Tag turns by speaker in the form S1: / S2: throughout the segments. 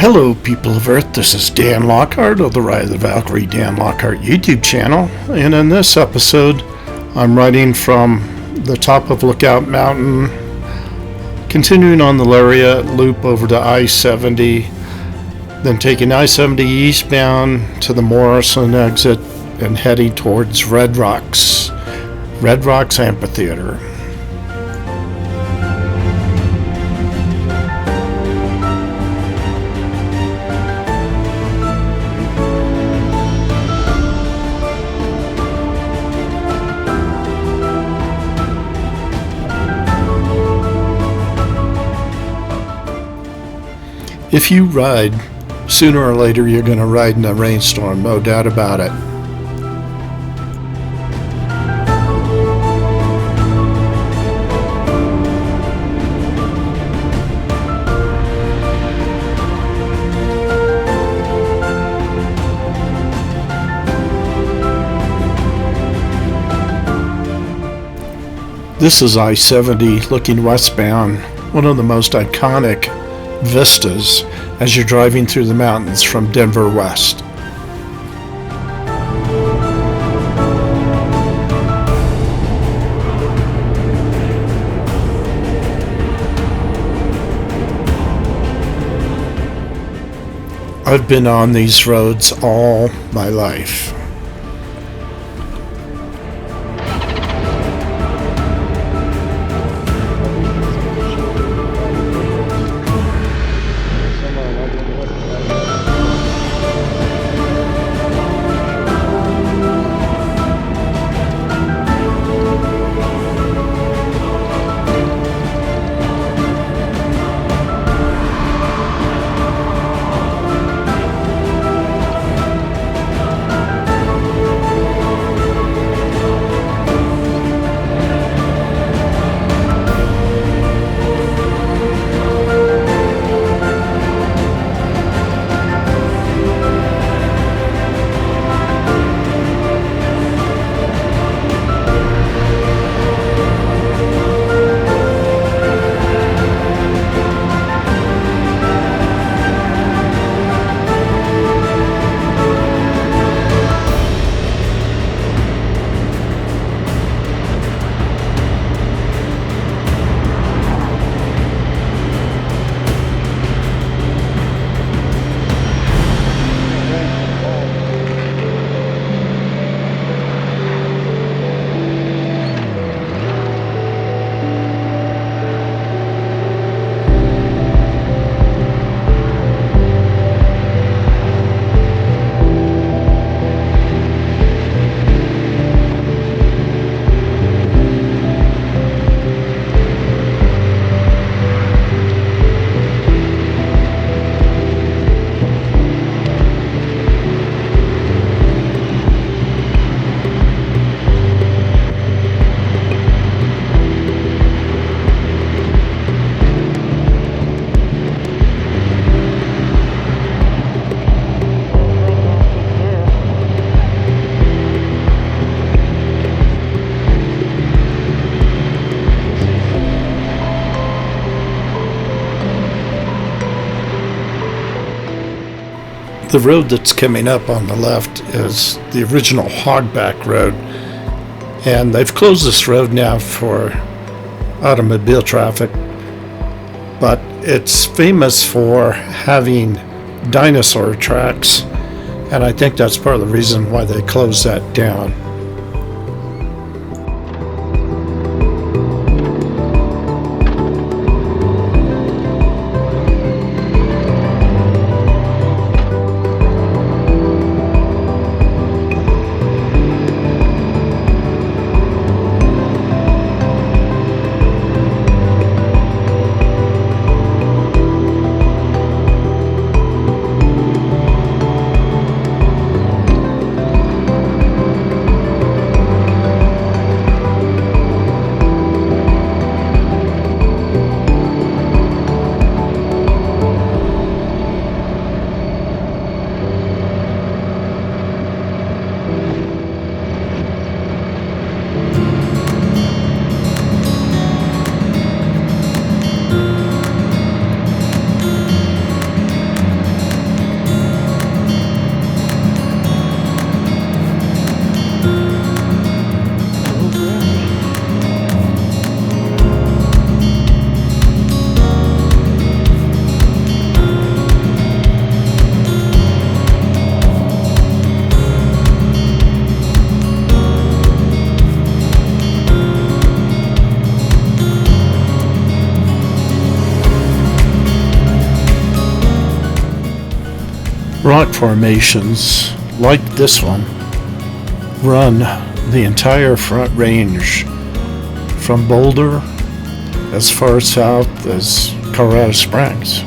S1: Hello, people of Earth. This is Dan Lockhart of the Red Valkyrie DanLockhart YouTube channel, and in this episode, I'm riding from the top of Lookout Mountain, continuing on the Lariat Loop over to I-70, then taking I-70 eastbound to the Morrison exit and heading towards Red Rocks Amphitheatre. If you ride, sooner or later you're going to ride in a rainstorm, no doubt about it. This is I-70 looking westbound, one of the most iconic vistas as you're driving through the mountains from Denver west. I've been on these roads all my life. The road that's coming up on the left is the original Hogback Road, and they've closed this road now for automobile traffic, but it's famous for having dinosaur tracks, and I think that's part of the reason why they closed that down. rock formations like this one run the entire Front Range from Boulder as far south as Colorado Springs.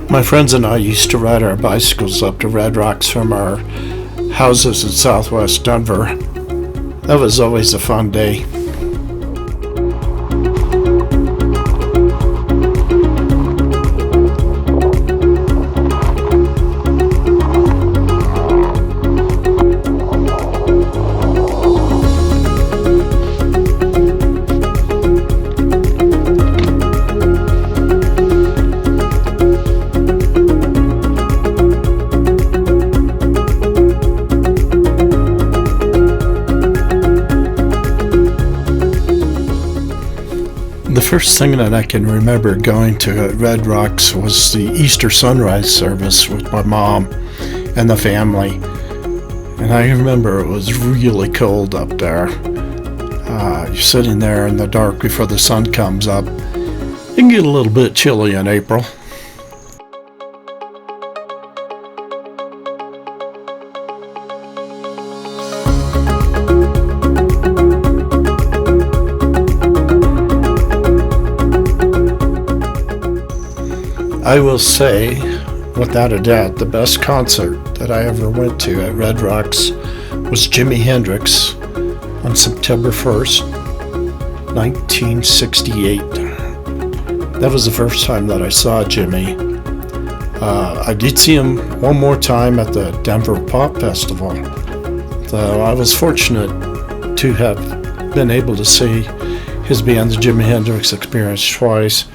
S1: My friends and I used to ride our bicycles up to Red Rocks from our houses in southwest Denver. That was always a fun day. The first thing that I can remember going to at Red Rocks was the Easter sunrise service with my mom and the family. And I remember it was really cold up there. You're sitting there in the dark before the sun comes up. It can get a little bit chilly in April. I will say, without a doubt, the best concert that I ever went to at Red Rocks was Jimi Hendrix on September 1st, 1968. That was the first time that I saw Jimmy. I did see him one more time at the Denver Pop Festival. So I was fortunate to have been able to see his band, the Jimi Hendrix Experience, twice.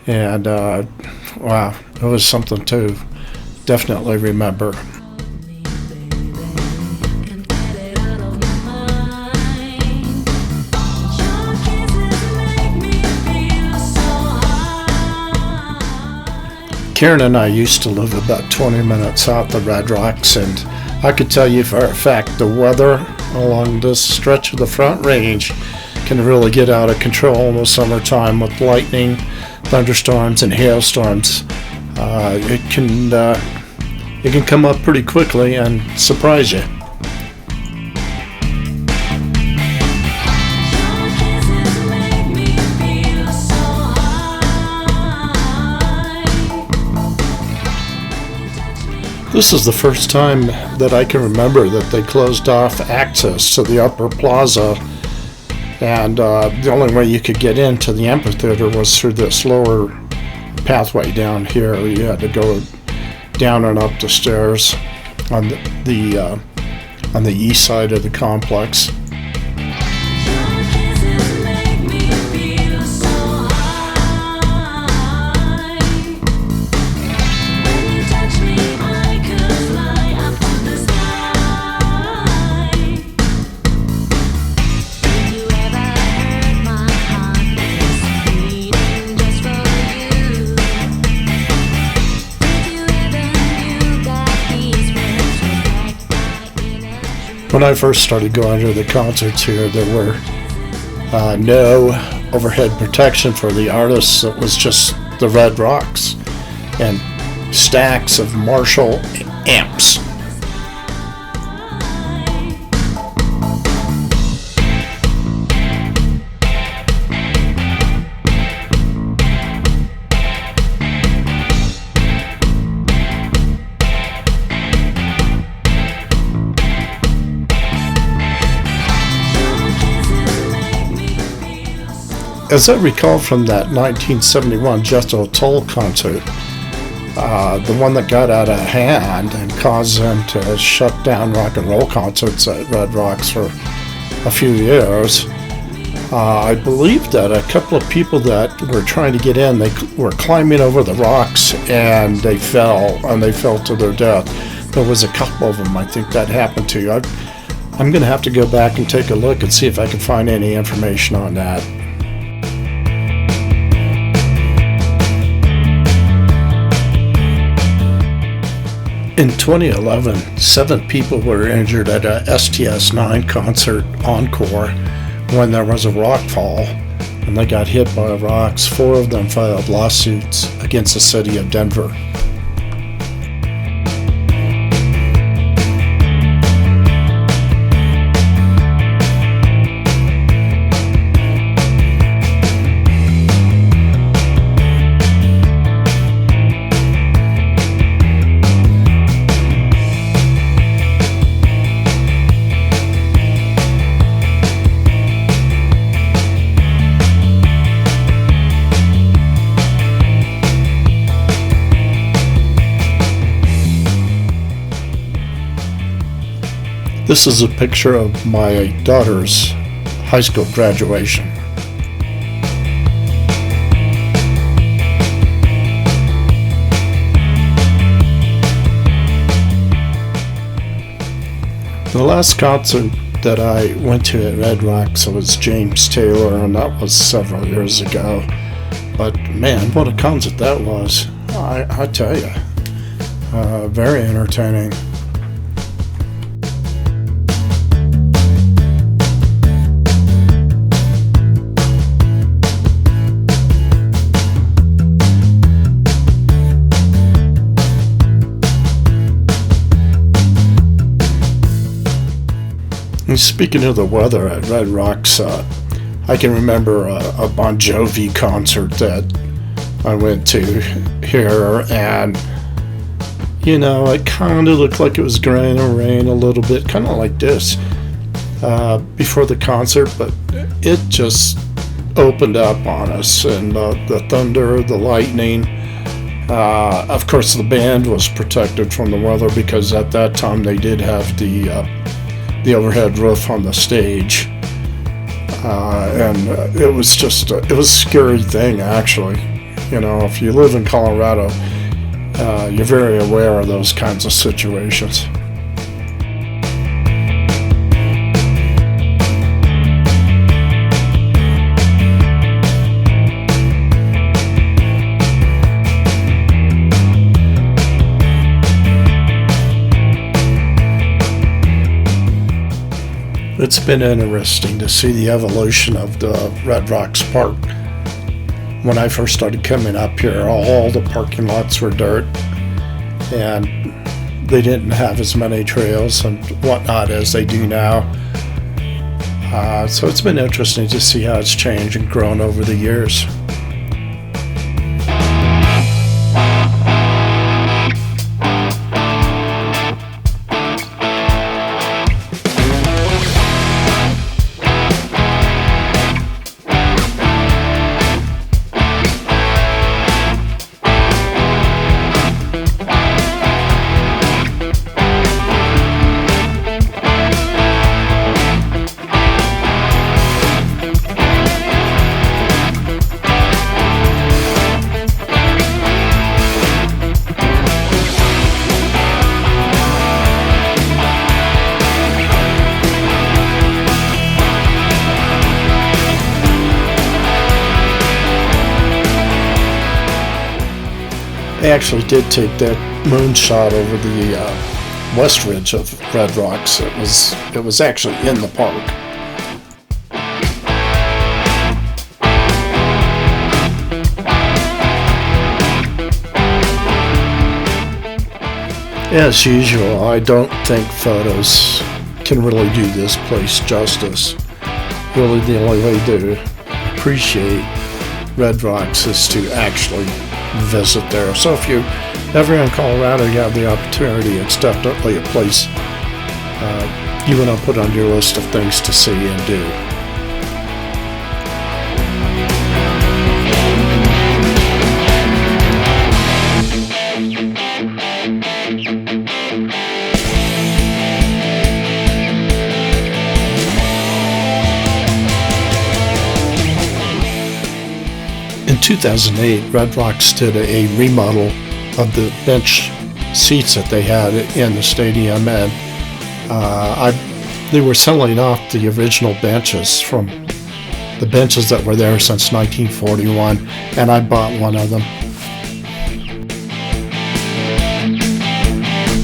S1: And wow, it was something to definitely remember. Karen and I used to live about 20 minutes south of Red Rocks, and I could tell you for a fact the weather along this stretch of the Front Range can really get out of control in the summertime with lightning, thunderstorms, and hailstorms. It can come up pretty quickly and surprise you. This is the first time that I can remember that they closed off access to the upper plaza, and the only way you could get into the amphitheater was through this lower pathway down here. You had to go down and up the stairs on the east side of the complex. When I first started going to the concerts here, there were no overhead protection for the artists. It was just the Red Rocks and stacks of Marshall amps. As I recall from that 1971 Jethro Tull concert, the one that got out of hand and caused them to shut down rock and roll concerts at Red Rocks for a few years, I believe that a couple of people that were trying to get in, they were climbing over the rocks and they fell to their death. There was a couple of them I think that happened to. I'm going to have to go back and take a look and see if I can find any information on that. In 2011, 7 people were injured at a STS-9 concert encore when there was a rock fall and they got hit by rocks. 4 of them filed lawsuits against the city of Denver. This is a picture of my daughter's high school graduation. The last concert that I went to at Red Rocks was James Taylor, and that was several years ago. But man, what a concert that was. I tell you, very entertaining. Speaking of the weather at Red Rocks, I can remember a Bon Jovi concert that I went to here, and it kind of looked like it was going to rain a little bit, kind of like this, before the concert, but it just opened up on us, and the thunder, the lightning. Of course, the band was protected from the weather because at that time they did have the overhead roof on the stage, and it was just it was a scary thing, actually. If you live in Colorado, you're very aware of those kinds of situations. It's been interesting to see the evolution of the Red Rocks Park. When I first started coming up here, all the parking lots were dirt, and they didn't have as many trails and whatnot as they do now. So it's been interesting to see how it's changed and grown over the years. They actually did take that moonshot over the west ridge of Red Rocks. It was actually in the park. As usual, I don't think photos can really do this place justice. Really, the only way to appreciate Red Rocks is to actually visit there. So if you're ever in Colorado, you have the opportunity, it's definitely a place you want to put on your list of things to see and do. In 2008, Red Rocks did a remodel of the bench seats that they had in the stadium, and they were selling off the original benches from the benches that were there since 1941, and I bought one of them.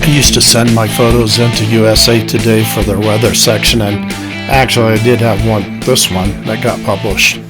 S1: I used to send my photos into USA Today for their weather section, and actually I did have this one that got published.